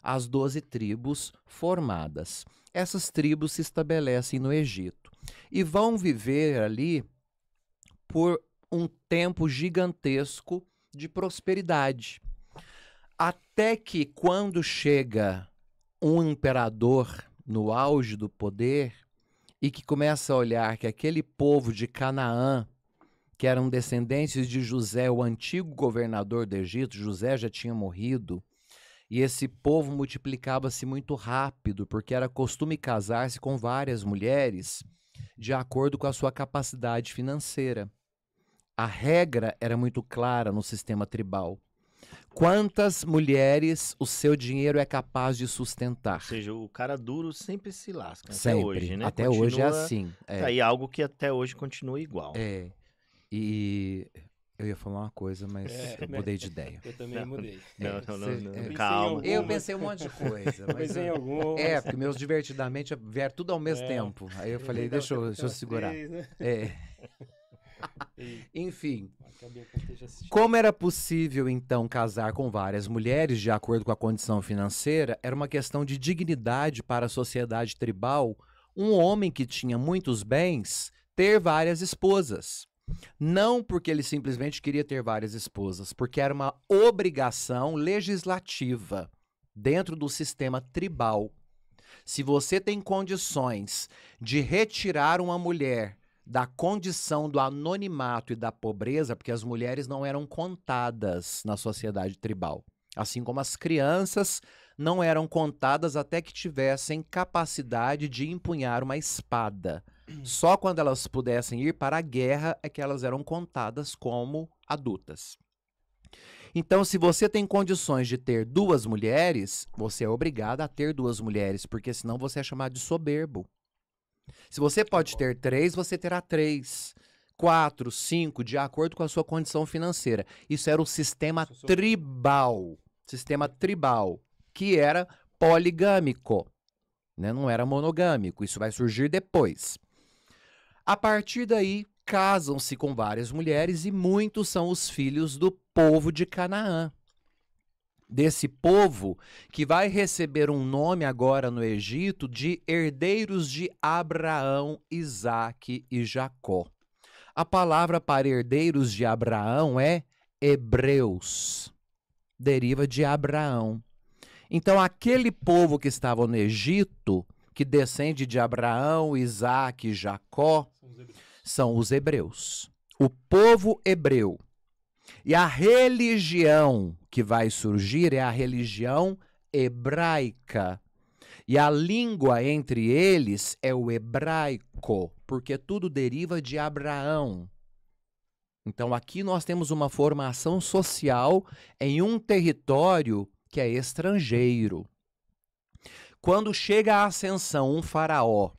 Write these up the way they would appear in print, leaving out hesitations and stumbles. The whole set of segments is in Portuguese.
as 12 tribos formadas. Essas tribos se estabelecem no Egito e vão viver ali por um tempo gigantesco de prosperidade. Até que, quando chega um imperador no auge do poder e que começa a olhar que aquele povo de Canaã, que eram descendentes de José, o antigo governador do Egito, José já tinha morrido, e esse povo multiplicava-se muito rápido, porque era costume casar-se com várias mulheres de acordo com a sua capacidade financeira. A regra era muito clara no sistema tribal. Quantas mulheres o seu dinheiro é capaz de sustentar? Ou seja, o cara duro sempre se lasca, Sempre. até hoje, né? Até hoje é assim. Tá aí algo que até hoje continua igual. É. E eu ia falar uma coisa, mas eu mudei de ideia. Eu também mudei. Não, calma. Eu pensei um monte de coisa. Mas em algumas. porque meus divertidamente vieram tudo ao mesmo tempo. Aí eu falei, deixa eu segurar. Enfim, como era possível então casar com várias mulheres de acordo com a condição financeira? Era uma questão de dignidade para a sociedade tribal. Um homem que tinha muitos bens ter várias esposas. Não porque ele simplesmente queria ter várias esposas, porque era uma obrigação legislativa dentro do sistema tribal. Se você tem condições de retirar uma mulher da condição do anonimato e da pobreza, porque as mulheres não eram contadas na sociedade tribal, assim como as crianças não eram contadas até que tivessem capacidade de empunhar uma espada. Só quando elas pudessem ir para a guerra é que elas eram contadas como adultas. Então, se você tem condições de ter 2 mulheres, você é obrigado a ter 2 mulheres, porque senão você é chamado de soberbo. Se você pode ter 3, você terá 3, 4, 5, de acordo com a sua condição financeira. Isso era o sistema tribal. Sistema tribal, que era poligâmico, né? Não era monogâmico. Isso vai surgir depois. A partir daí, casam-se com várias mulheres e muitos são os filhos do povo de Canaã. Desse povo que vai receber um nome agora no Egito de herdeiros de Abraão, Isaque e Jacó. A palavra para herdeiros de Abraão é hebreus, deriva de Abraão. Então aquele povo que estava no Egito, que descende de Abraão, Isaque e Jacó, são os hebreus. O povo hebreu. E a religião que vai surgir é a religião hebraica. E a língua entre eles é o hebraico, porque tudo deriva de Abraão. Então aqui nós temos uma formação social em um território que é estrangeiro. Quando chega a ascensão um faraó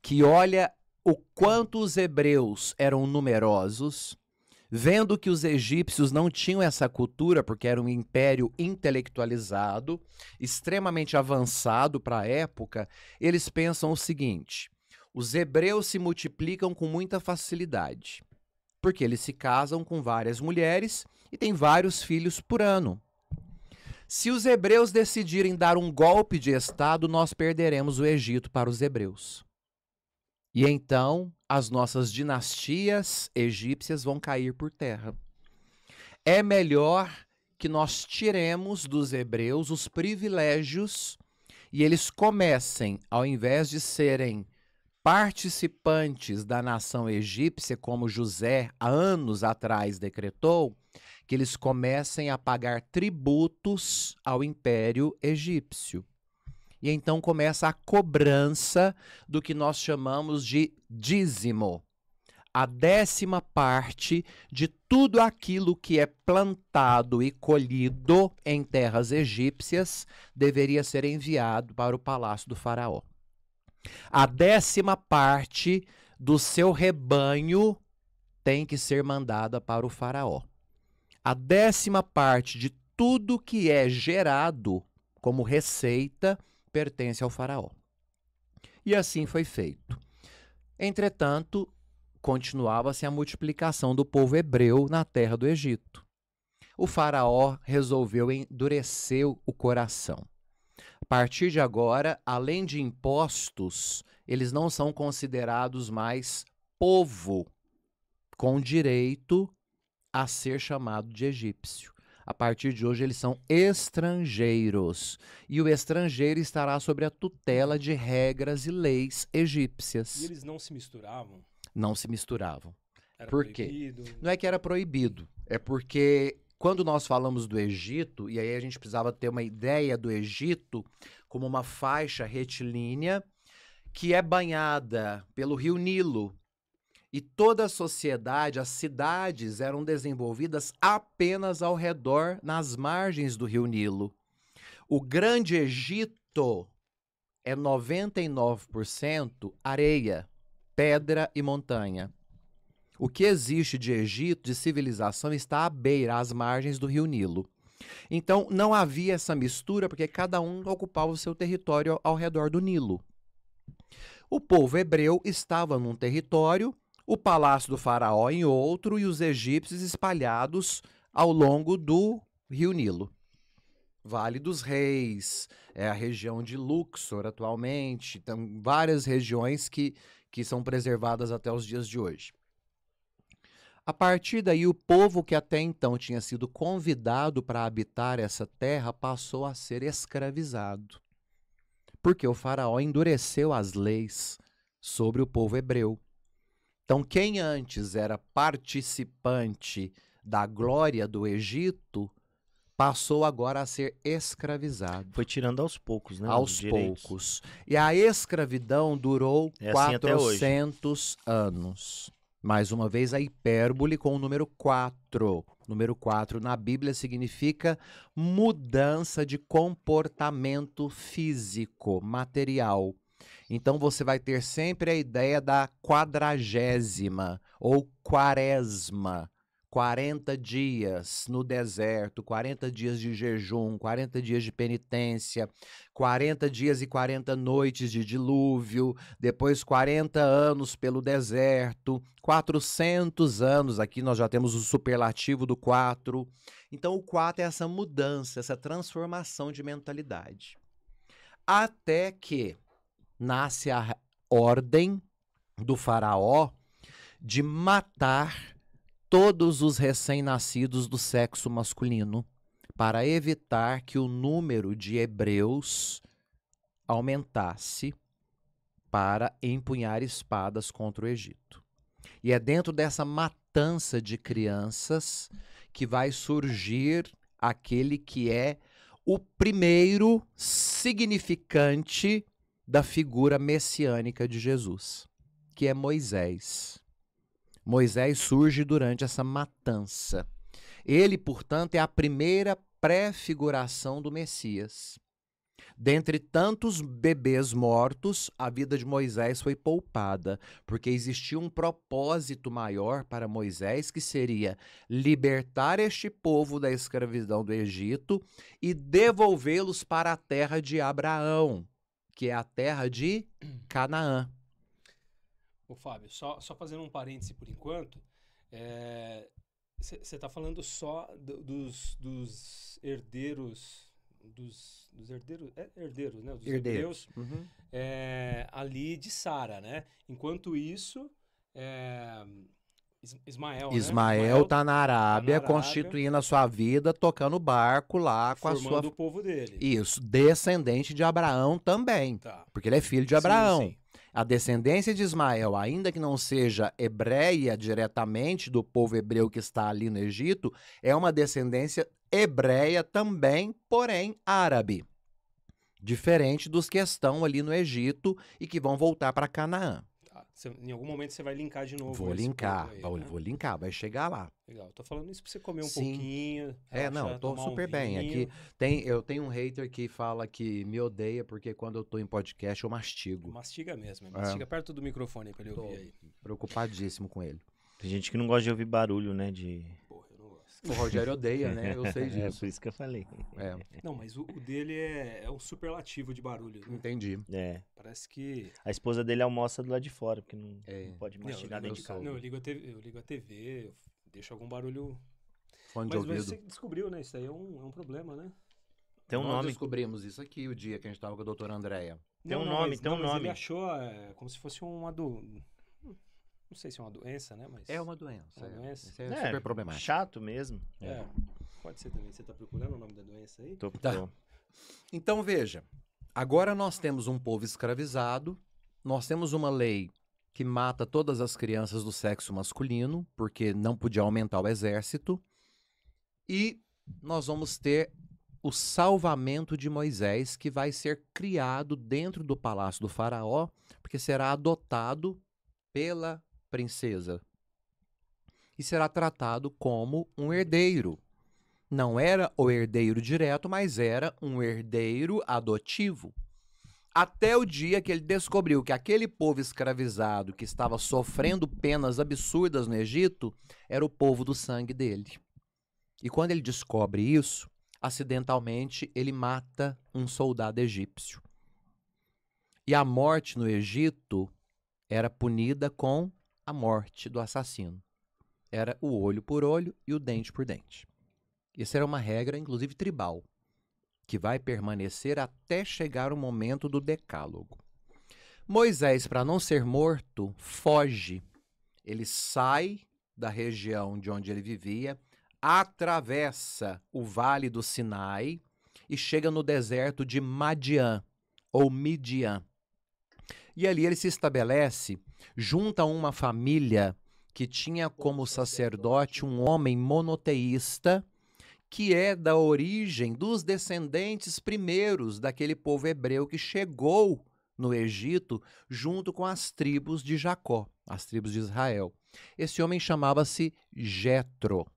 que olha o quanto os hebreus eram numerosos, vendo que os egípcios não tinham essa cultura, porque era um império intelectualizado, extremamente avançado para a época, eles pensam o seguinte: os hebreus se multiplicam com muita facilidade, porque eles se casam com várias mulheres e têm vários filhos por ano. Se os hebreus decidirem dar um golpe de Estado, nós perderemos o Egito para os hebreus. E então as nossas dinastias egípcias vão cair por terra. É melhor que nós tiremos dos hebreus os privilégios e eles comecem, ao invés de serem participantes da nação egípcia, como José há anos atrás decretou, que eles comecem a pagar tributos ao Império Egípcio. E então começa a cobrança do que nós chamamos de dízimo. A 10ª parte de tudo aquilo que é plantado e colhido em terras egípcias deveria ser enviado para o palácio do faraó. A 10ª parte do seu rebanho tem que ser mandada para o faraó. A 10ª parte de tudo que é gerado como receita pertence ao faraó. E assim foi feito. Entretanto, continuava-se a multiplicação do povo hebreu na terra do Egito. O faraó resolveu endurecer o coração. partir de agora, além de impostos, eles não são considerados mais povo com direito a ser chamado de egípcio. A partir de hoje, eles são estrangeiros. E o estrangeiro estará sob a tutela de regras e leis egípcias. E eles não se misturavam? Não se misturavam. Era Por quê? proibido? Não é que era proibido. É porque quando nós falamos do Egito, e aí a gente precisava ter uma ideia do Egito como uma faixa retilínea que é banhada pelo rio Nilo. E toda a sociedade, as cidades eram desenvolvidas apenas ao redor, nas margens do rio Nilo. O Grande Egito é 99% areia, pedra e montanha. O que existe de Egito, de civilização, está à beira, às margens do rio Nilo. Então, não havia essa mistura, porque cada um ocupava o seu território ao redor do Nilo. O povo hebreu estava num território, o palácio do faraó em outro e os egípcios espalhados ao longo do rio Nilo. Vale dos Reis, é a região de Luxor atualmente, tem várias regiões que são preservadas até os dias de hoje. A partir daí, o povo que até então tinha sido convidado para habitar essa terra passou a ser escravizado, porque o faraó endureceu as leis sobre o povo hebreu. Então, quem antes era participante da glória do Egito, passou agora a ser escravizado. Foi tirando aos poucos, né? Aos poucos. E a escravidão durou 400 anos. Mais uma vez, a hipérbole com o número 4. Número 4 na Bíblia significa mudança de comportamento físico, material. Então, você vai ter sempre a ideia da 40ª ou quaresma. 40 dias no deserto, 40 dias de jejum, 40 dias de penitência, 40 dias e 40 noites de dilúvio, depois 40 anos pelo deserto, 400 anos, aqui nós já temos o superlativo do 4. Então, o 4 é essa mudança, essa transformação de mentalidade. Até que nasce a ordem do faraó de matar todos os recém-nascidos do sexo masculino, para evitar que o número de hebreus aumentasse para empunhar espadas contra o Egito. E é dentro dessa matança de crianças que vai surgir aquele que é o primeiro significante da figura messiânica de Jesus, que é Moisés. Moisés surge durante essa matança. Ele, portanto, é a primeira pré-figuração do Messias. Dentre tantos bebês mortos, a vida de Moisés foi poupada, porque existia um propósito maior para Moisés, que seria libertar este povo da escravidão do Egito e devolvê-los para a terra de Abraão, que é a terra de Canaã. Ô, Fábio, só fazendo um parêntese por enquanto, você está falando só dos herdeiros, dos herdeiros, né? Dos hebreus, ali de Sara, né? Enquanto isso, Ismael, né? Ismael está na Arábia, constituindo a sua vida, tocando barco lá com formando o povo dele. Isso, descendente de Abraão também, porque ele é filho de Abraão. Sim. A descendência de Ismael, ainda que não seja hebreia diretamente do povo hebreu que está ali no Egito, é uma descendência hebreia também, porém árabe. Diferente dos que estão ali no Egito e que vão voltar para Canaã. Em algum momento você vai linkar de novo. Vou linkar, vai chegar lá. Legal, tô falando isso pra você comer um pouquinho. Tô super bem. Aqui eu tenho um hater que fala que me odeia porque quando eu tô em podcast eu mastigo. Mastiga mesmo, mastiga perto do microfone pra ele ouvir aí. Preocupadíssimo com ele. Tem gente que não gosta de ouvir barulho, né? Porra, eu não gosto. O Rogério odeia, né? Eu sei disso. É por isso que eu falei. Não, mas o dele é um superlativo de barulho, né? Entendi. Parece que... A esposa dele almoça do lado de fora, porque não pode mastigar dentro de casa. Não, eu ligo a TV, eu deixo algum barulho... Fone de ouvido. Mas você descobriu, né? Isso aí é um problema, né? Tem um nome. Nós descobrimos isso aqui o dia que a gente estava com a doutora Andréia. Tem um nome, tem um nome. Ele achou como se fosse uma não sei se é uma doença, né? Mas é uma doença. Doença. Isso é super problemático. Chato mesmo. Pode ser também. Você está procurando o nome da doença aí? Tô. Então, veja. Agora nós temos um povo escravizado. Nós temos uma lei que mata todas as crianças do sexo masculino, porque não podia aumentar o exército. E nós vamos ter o salvamento de Moisés, que vai ser criado dentro do palácio do faraó, porque será adotado pela princesa e será tratado como um herdeiro. Não era o herdeiro direto, mas era um herdeiro adotivo. Até o dia que ele descobriu que aquele povo escravizado que estava sofrendo penas absurdas no Egito era o povo do sangue dele. E quando ele descobre isso, acidentalmente ele mata um soldado egípcio. E a morte no Egito era punida com a morte do assassino. Era o olho por olho e o dente por dente. Essa era uma regra, inclusive tribal, que vai permanecer até chegar o momento do decálogo. Moisés, para não ser morto, foge. Ele sai da região de onde ele vivia, atravessa o vale do Sinai e chega no deserto de Madian, ou Midian. E ali ele se estabelece junto a uma família que tinha como sacerdote um homem monoteísta, que é da origem dos descendentes primeiros daquele povo hebreu que chegou no Egito junto com as tribos de Jacó, as tribos de Israel. Esse homem chamava-se Jetro.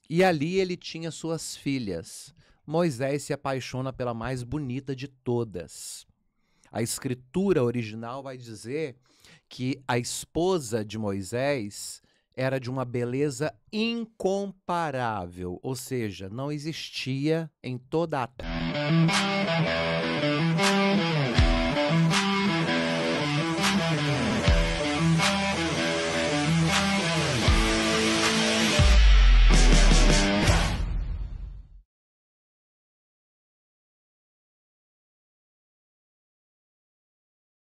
E ali ele tinha suas filhas. Moisés se apaixona pela mais bonita de todas. A escritura original vai dizer que a esposa de Moisés era de uma beleza incomparável, ou seja, não existia em toda a terra